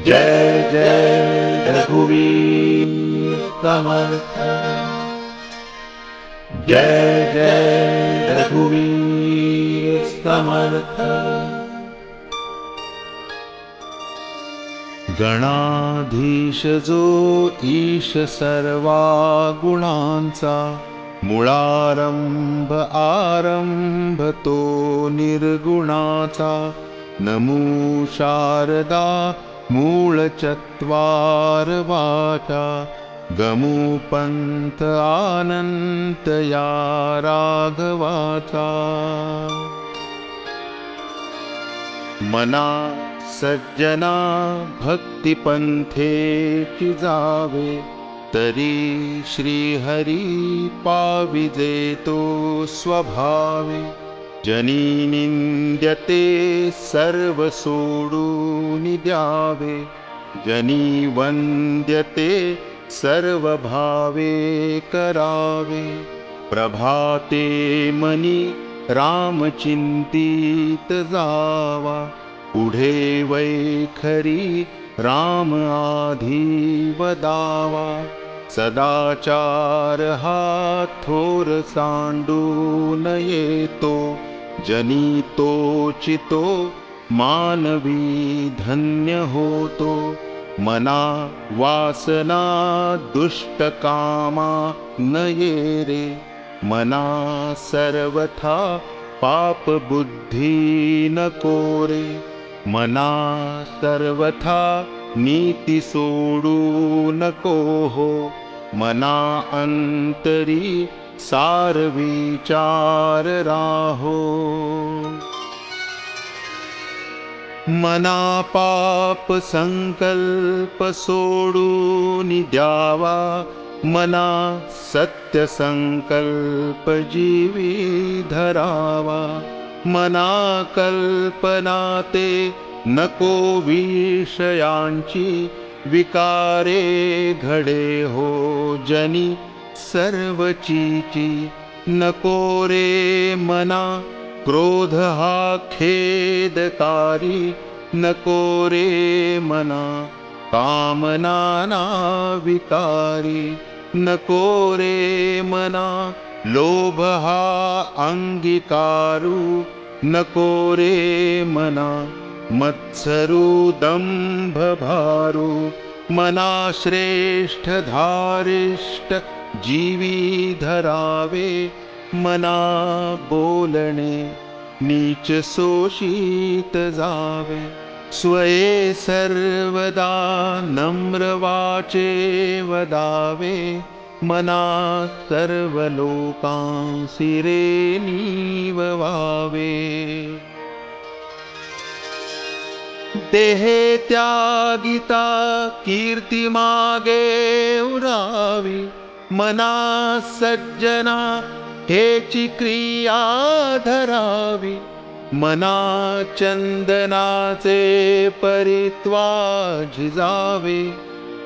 जय जय रघुवीर समर्थ। जय जय रघुवीर समर्थ। गणाधीश जो ईश सर्वा गुणांचा, मुळारंभ आरंभ तो निर्गुणाचा। नमो शारदा मूळ चत्वार वाचा, गमो पंथ आनंत या राघवाचा। मना सज्जना भक्तिपंथेची जावे, तरी श्रीहरी पाविजे तो स्वभावे। जनी निंद्यते सर्व सोडून द्यावे, जनी वंद्यते सर्व भावे करावे। प्रभाते मनी राम चिंतित जावा, पुढे वैखरी राम आधी वदावा। सदाचार हा थोर सांडून येतो, जनी तोचितो मानवी धन्य होतो। मना वासना दुष्ट कामा न ये रे, मना सर्वथा पाप बुद्धी नको रे। मना सर्वथा नीती सोडू नको हो, मना अंतरी सार विचार राहो। मना पाप संकल्प सोडून द्यावा, मना सत्य संकल्प जीवी धरावा। मना कल्पना ते नको विषयांची, विकारे घडे हो जनी सर्वचीची। नको रे मना क्रोध हा खेदकारी, नको रे मना कामना ना विकारी। नको रे मना लोभ हा अंगीकारू, नको रे मना मत्सरू दंभ भारू। मना श्रेष्ठ धारिष्ट जीवी धरावे, मना बोलणे नीच शोषित जावे। स्वये सर्वदा नम्र वाचे वदावे, मना सर्व लोकांसी रे नीववावे। देहे त्यागिता कीर्ती मागे उरावी, मना सज्जना हेची क्रिया धरावी। मना चंदनाचे परित्वा झिजावे,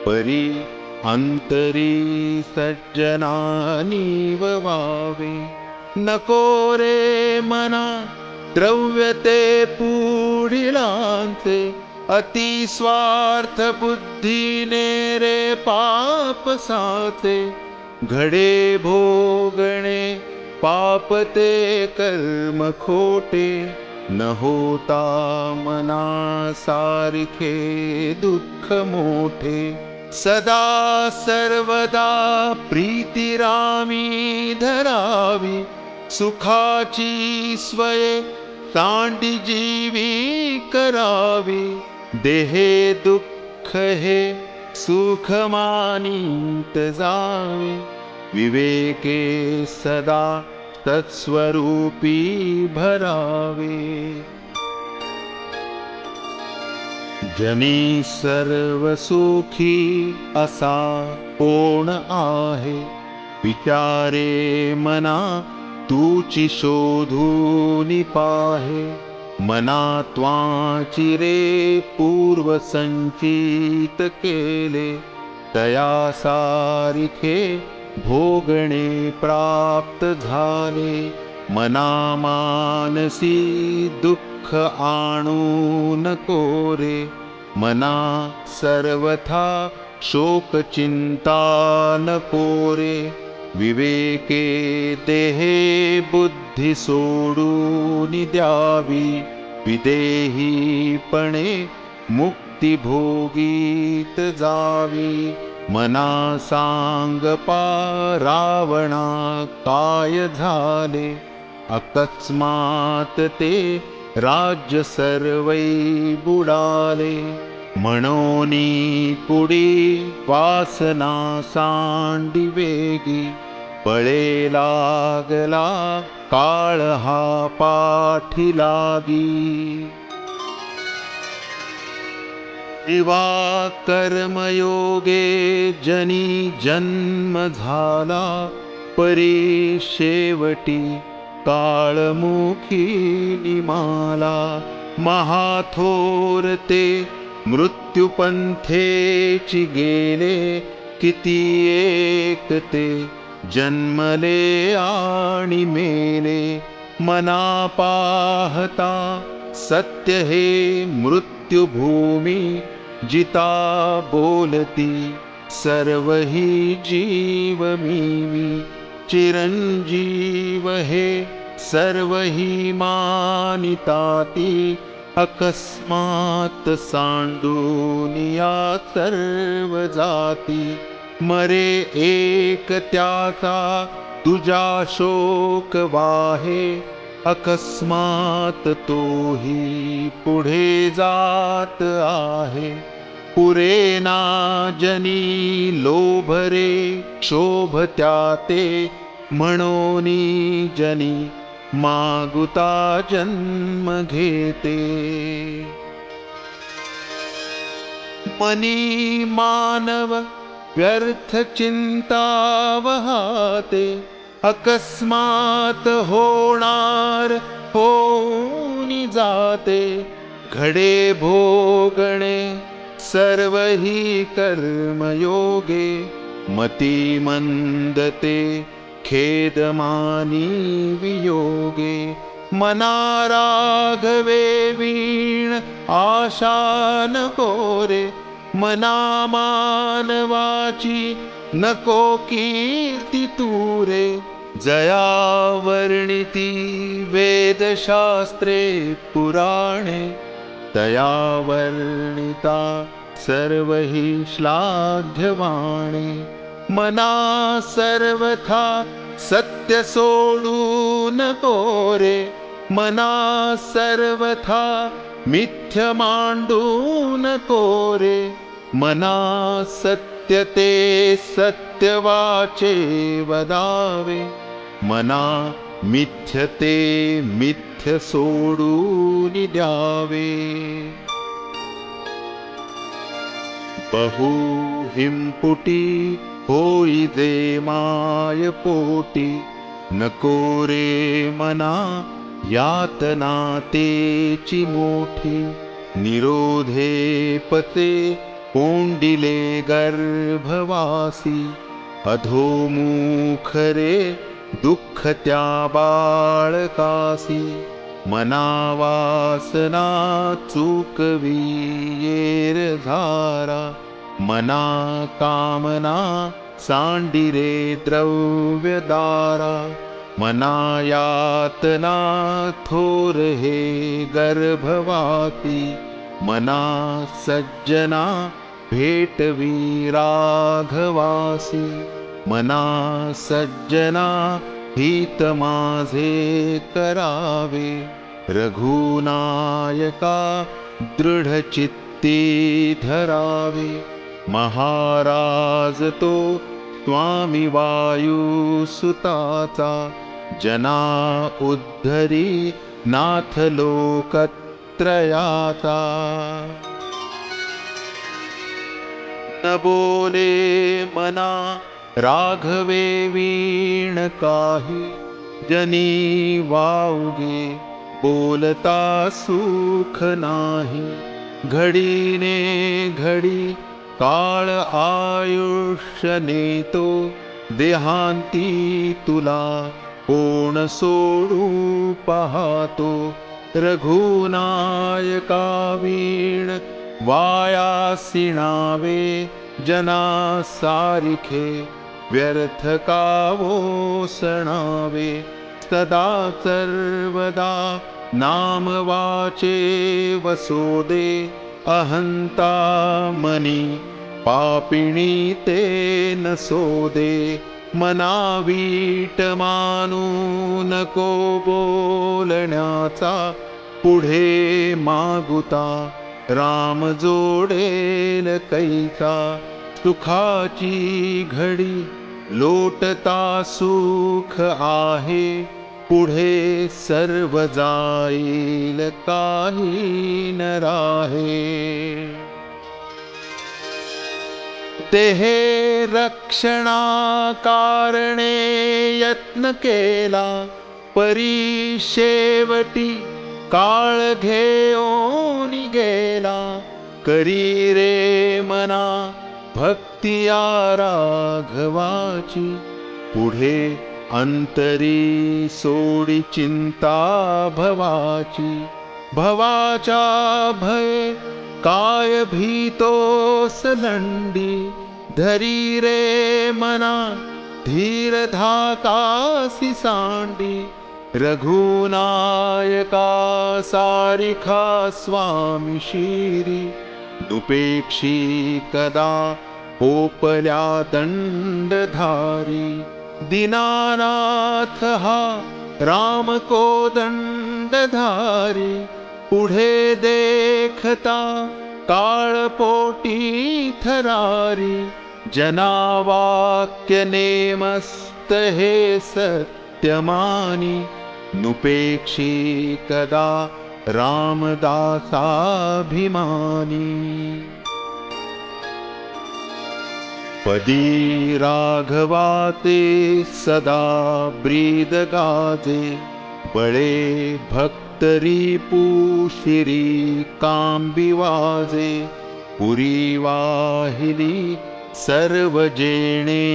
परी अंतरी सज्जना नीववावे। नको रे मना द्रव्यते पुढिलांचे, अति स्वार्थ बुद्धीने रे पाप साचे। घडे भोगणे पाप ते कर्म खोटे, न होता मना सारखे दुःख मोठे। सदा सर्वदा प्रीती रामी धरावी, सुखाची स्वये सांडी जीवी करावी। देहे दुःख हे सुख मानित जावे, विवेके सदा तत्स्वरूपी भरावे। जनी सर्व सुखी असा कोण आहे, विचारे मना तूची शोधून पाहे। मना त्वाची रे पूर्व संचित केले, तया सारिखे भोगणे प्राप्त झाले। मना मानसी दुःख आणू नको रे, मना सर्वथा शोक चिंता नको रे. विवेके देहे बुद्धी सोडून द्यावी. विदेहीपणे मुक्ती भोगीत जावी. मना सांगपा रावणा काय झाले. अकस्मात ते राज्य सर्वै बुडाले. म्हणोनी पुढी वासना सांडी वेगी. बळे लागला काळ हा पाठी लागी. जीवा कर्मयोगे जनी जन्म झाला. परी शेवटी काळमुखी निमाला. महाथोर ते मृत्युपंथेची गेले. किती एक ते जन्मले आणि मेले. मना पाहता सत्य हे मृत्युभूमी. जिता बोलती सर्व ही जीव मी. चिरंजीव हे सर्व ही मानिताती. अकस्मात सांडून या सर्व जाती. मरे एक त्याचा तुझा शोक वाहे. अकस्मात तोही पुढे जात आहे. पुरेना जनी लोभरे शोभत्या ते. म्हणोनी जनी मागुता जन्म घेते. मनी मानव व्यर्थ चिंता वहाते. अकस्मात होणार होऊनी जाते. घडे भोगणे सर्व ही कर्मयोगे. मती मंदते खेदमानी वियोगे. मना राघवे वीण आशा नको रे. मना मानवाची नको कीर्ती तूरे. जया वर्णिती वेदशास्त्रे पुराणे. तया वर्णिता सर्व ही श्लाघ्यवाणे. मना सर्वथा सत्य सोडू नको रे. मना सर्वथा मिथ्य मांडू नको रे. मना सत्य ते सत्य वाचे वदावे. मना मिथ्य ते मिथ्य सोडून द्यावे. बहु हिंपुटी होई दे माय पोटी. नको रे मना यातना तेची मोठी. निरोधे पते कोंडिले गर्भवासी. अधोमुख रे दुःख त्या बाळकासी. मना वासना चुकवी येर धारा. मना कामना सांडिरे द्रव्यदारा. मना यातना थोर हे गर्भवाती. मना सज्जना भेटवी राघवासी. मना सज्जना हित माझे करावे. रघुनायका दृढचित्ती धरावे. महाराज तो स्वामी वायू सुताचा. जना उद्धरी नाथ लोकत्रयाचा. न बोले मना राघवे वीण काही. जनी वावगे बोलता सुख नाही. घडीने घडी काळ आयुष्य नेतो. देहांती तुला कोण सोडू पाहतो. रघुनायका वीण वायासी नावे जना सारिखे व्यर्थ कावो सणावे सदा सर्वदा नाम वाचे वसोदे अहंता मनी पापिणी ते नसोदे मनावीट मानू नको बोलण्याचा पुढे मागुता राम जोडेल कैसा सुखाची घडी लोटता सुख आहे पुढे सर्व जाईल काही न राहे देहे रक्षणा कारणे यत्न केला परी शेवटी काळ घेऊन गेला करी रे मना भक्तिया राघवाची पुढे अंतरी सोडी चिंता भवाची भवाचा भय काय भीतोस लंडी धरी रे मना धीर धाकासी सांडी रघुनायका सारिखा स्वामी शिरी दुपेक्षी कदा पोपल्या दंडधारी दीनानाथ हा राम को दंडधारी पुढे देखता काळपोटी थरारी जनावाक्य नेमस्त हे सत्यमानी नुपेक्षी कदा रामदासाभिमानी पदी राघवाते सदा ब्रीद गाजे बळे भक्तरी पुशिरी कांबी वाजे पुरी वाहिली सर्व जेणे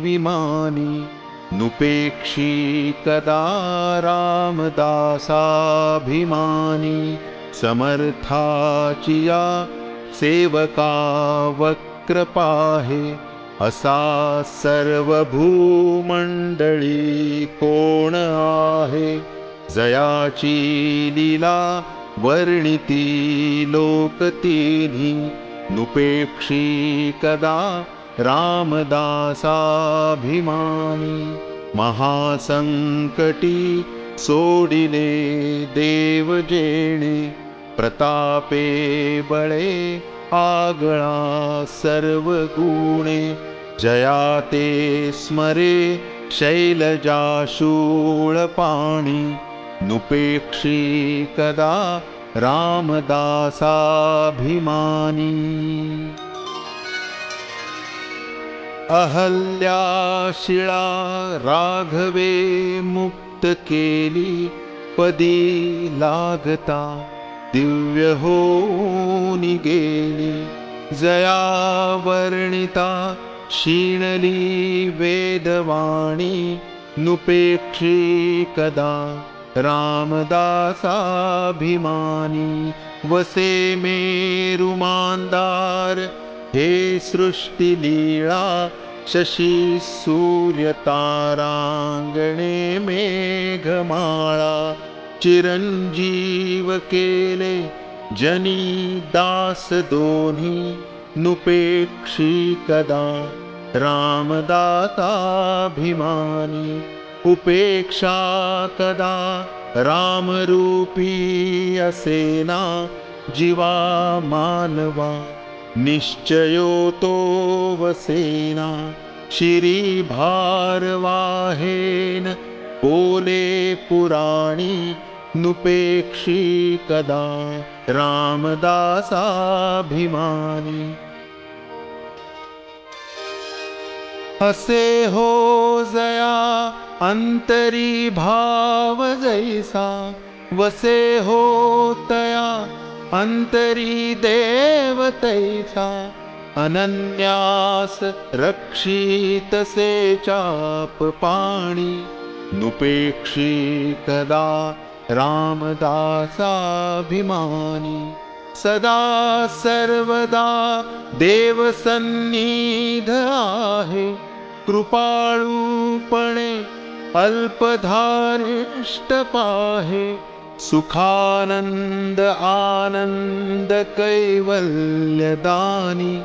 विमानी नुपेक्षी कदा रामदासाभिमानी समर्थाचिया सेवका वक्र पाहे असा सर्व भूमंडळी कोण आहे जयाची लीला वर्णिती लोकतिनी नुपेक्षी कदा रामदासाभिमानी महासंकटी सोडिले देव जेणे प्रतापे बळे आगळा सर्व गुणे जयाते स्मरे शैलजाशूळ पाणी नुपेक्षी कदा रामदासाभिमानी अहल्याशिळा राघवे मुक्त केली पदी लागता दिव्य होऊन गेली जया वर्णिता क्षीणली वेदवाणी नुपेक्षी कदा रामदासाभिमानी वसे मेरुमांदार हे सृष्टी लीळा शशी सूर्य तारांगणे मेघमाळा चिरंजीव केले जनी दास दोन्ही नुपेक्षी कदा रामदासाभिमानी उपेक्षा कदा रामरूपी असेना जीवा मानवा निश्चयो तो वसेना शिरी भारवाहेन बोले पुराणी नुपेक्षी कदा रामदासाभिमानी असे हो जया अंतरी भाव जैसा वसे हो तया अंतरी देव तैसा अनन्यास रक्षित से चाप पाणी नुपेक्षी कदा रामदासाभिमानी सदा सर्वदा देवसन्निध आहे. कृपाळूपणे अल्पधारिष्ट पाहे. सुखानंद आनंद कैवल्यदानी.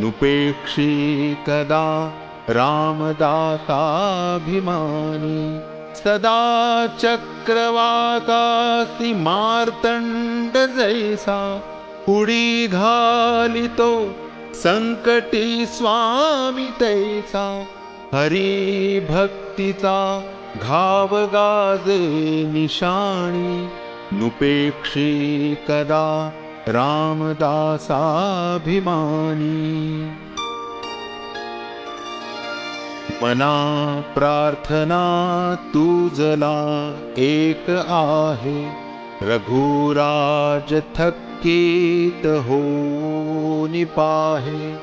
नुपेक्षी कदा रामदासाभिमानी. सदा चक्रवाकासी मार्तंड जैसा. उडी घालितो संकटी स्वामी तैसा. हरी भक्तीचा घाव गाजे निशाणी. नुपेक्षी कदा रामदासाभिमानी. मना प्रार्थना तुझला एक आहे. रघुराज थकीत होनी पाहे.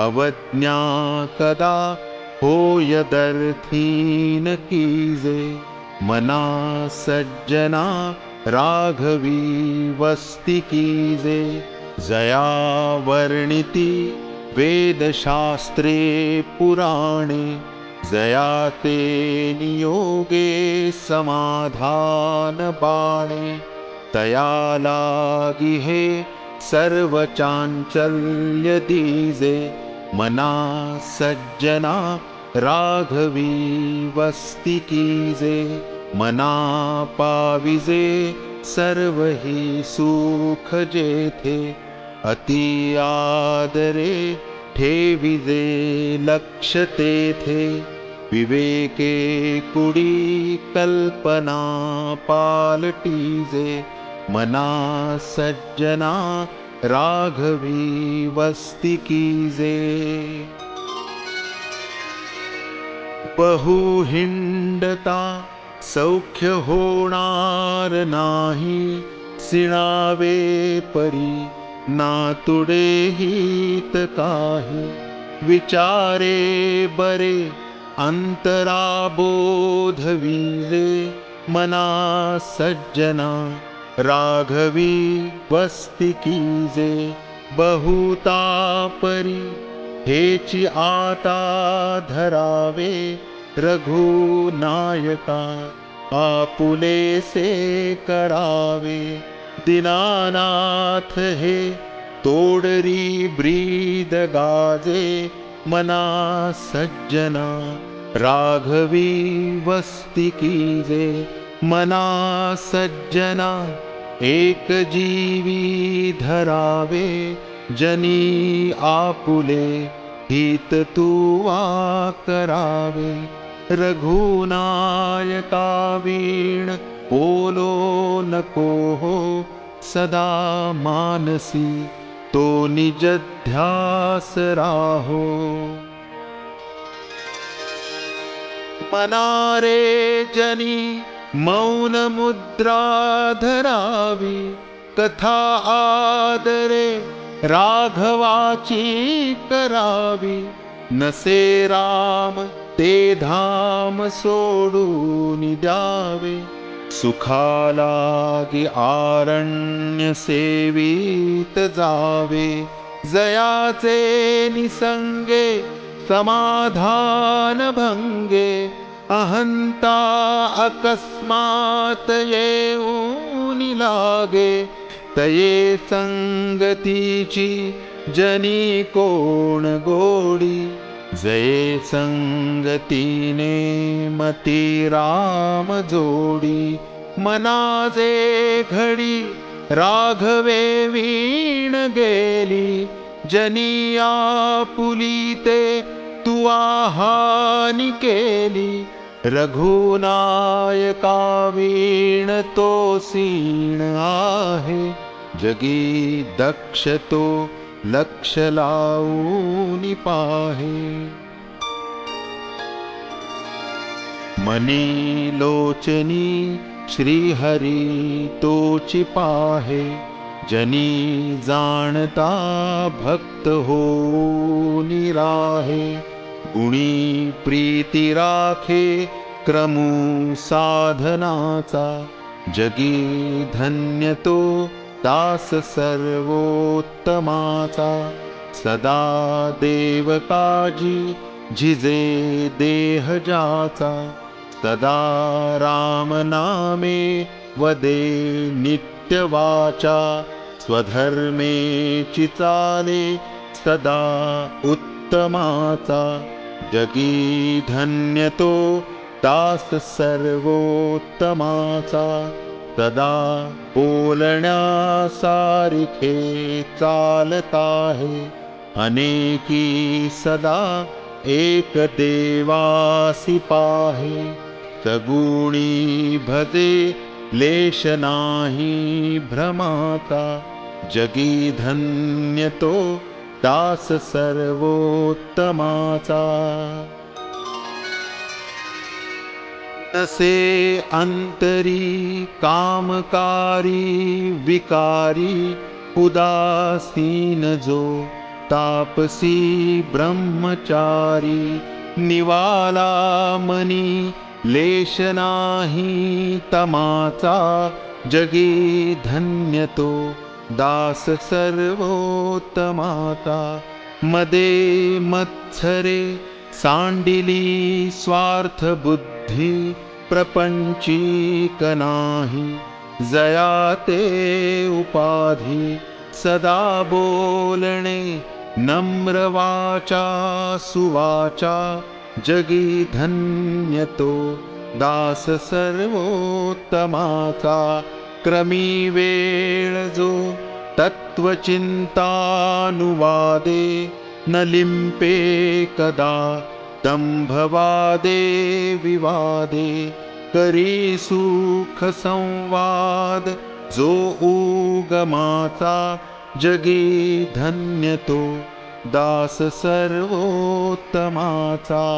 अवज्ञा कदा होयदर्थीन कीजे. मना सज्जना राघवी वस्ती कीजे. जया वर्णिती वेदशास्त्रे पुराणे. जयाते नियोगे समाधान बाणे. तया लागी हे सर्व चांचल्य दीजे. मना सज्जना राघवी वस्ती कीजे. मना पाविजे सर्व ही सुख जेथे. अति आदरे ठेविजे लक्ष तेथे. विवेके कुडी कल्पना पालटीजे. मना सज्जना राघवी वस्ती कीजे. बहु हिंडता सौख्य होणार नाही. सिणावे परी नातुडे हित काही. विचारे बरे अंतराबोध विजे. मना सज्जना राघवी वस्ती कीजे. बहुतापरी हेची आता धरावे. रघुनायका आपुले से करावे. दीनानाथ हे तोडरी ब्रीद गाजे. मना सज्जना राघवी वस्ती कीजे. मना सज्जना एक जीवी धरावे. जनी आपुले हित तुवा करावे. रघुनायका वीण बोलो नको हो. सदा मानसी तो निज ध्यास राहो. मनारे जनी मौन मुद्रा धरावी. कथा आदरे राघवाची करावी. नसे राम ते धाम सोडून द्यावे. सुखालागी आरण्य सेवित जावे. जयाचे निसंगे समाधान भंगे. अहंता अकस्मात येऊन लागे. तये संगतीची जनी कोण गोडी. जये संगतीने मती राम जोडी. मनाचे घडी राघवे वीण गेली. जनी आपुलीते तुआ हानी केली. रघुनायका वीण तो सीण आहे. जगी दक्ष तो लक्ष लावून पाहे. मनी लोचनी श्रीहरी तोची पाहे. जनी जाणता भक्त होऊनी राहे. गुणी प्रीती राखे क्रमू साधनाचा. जगी धन्य तो दास सर्वोत्तमाचा, सदा देवकाजी झिजे देह जाचा, सदा रामनामे वदे नित्यवाचा, स्वधर्मेची चाले सदा उत्तमाचा, जगी धन्य तो दास सर्वोत्तमाचा, सदा बोलण्यासारिखे चालत आहे, अनेकी सदा एक देवासी पाहे, सगुणी भजे लेश नाही भ्रमाचा, जगी धन्य तो दास सर्वोत्तमाचा. तसे अंतरी कामकारी विकारी, उदासीन जो तापसी ब्रह्मचारी, निवाला मनी लेश नाही तमाचा, जगी धन्य तो दास सर्वोत्तमाचा. मदे मत्सरे सांडिली स्वार्थ बुद्धी, प्रपंचीक नाही जयाते उपाधी, सदा बोलणे नम्र वाचा सुवाचा, जगी धन्य तो दास सर्वोत्तमाचा. क्रमी वेळ जो तत्वचिंतानुवादे, न लिंपे कदा दंभवादे विवादे, करी सुख संवाद जो उगमाचा, जगी धन्य तो दास सर्वोत्तमाचा.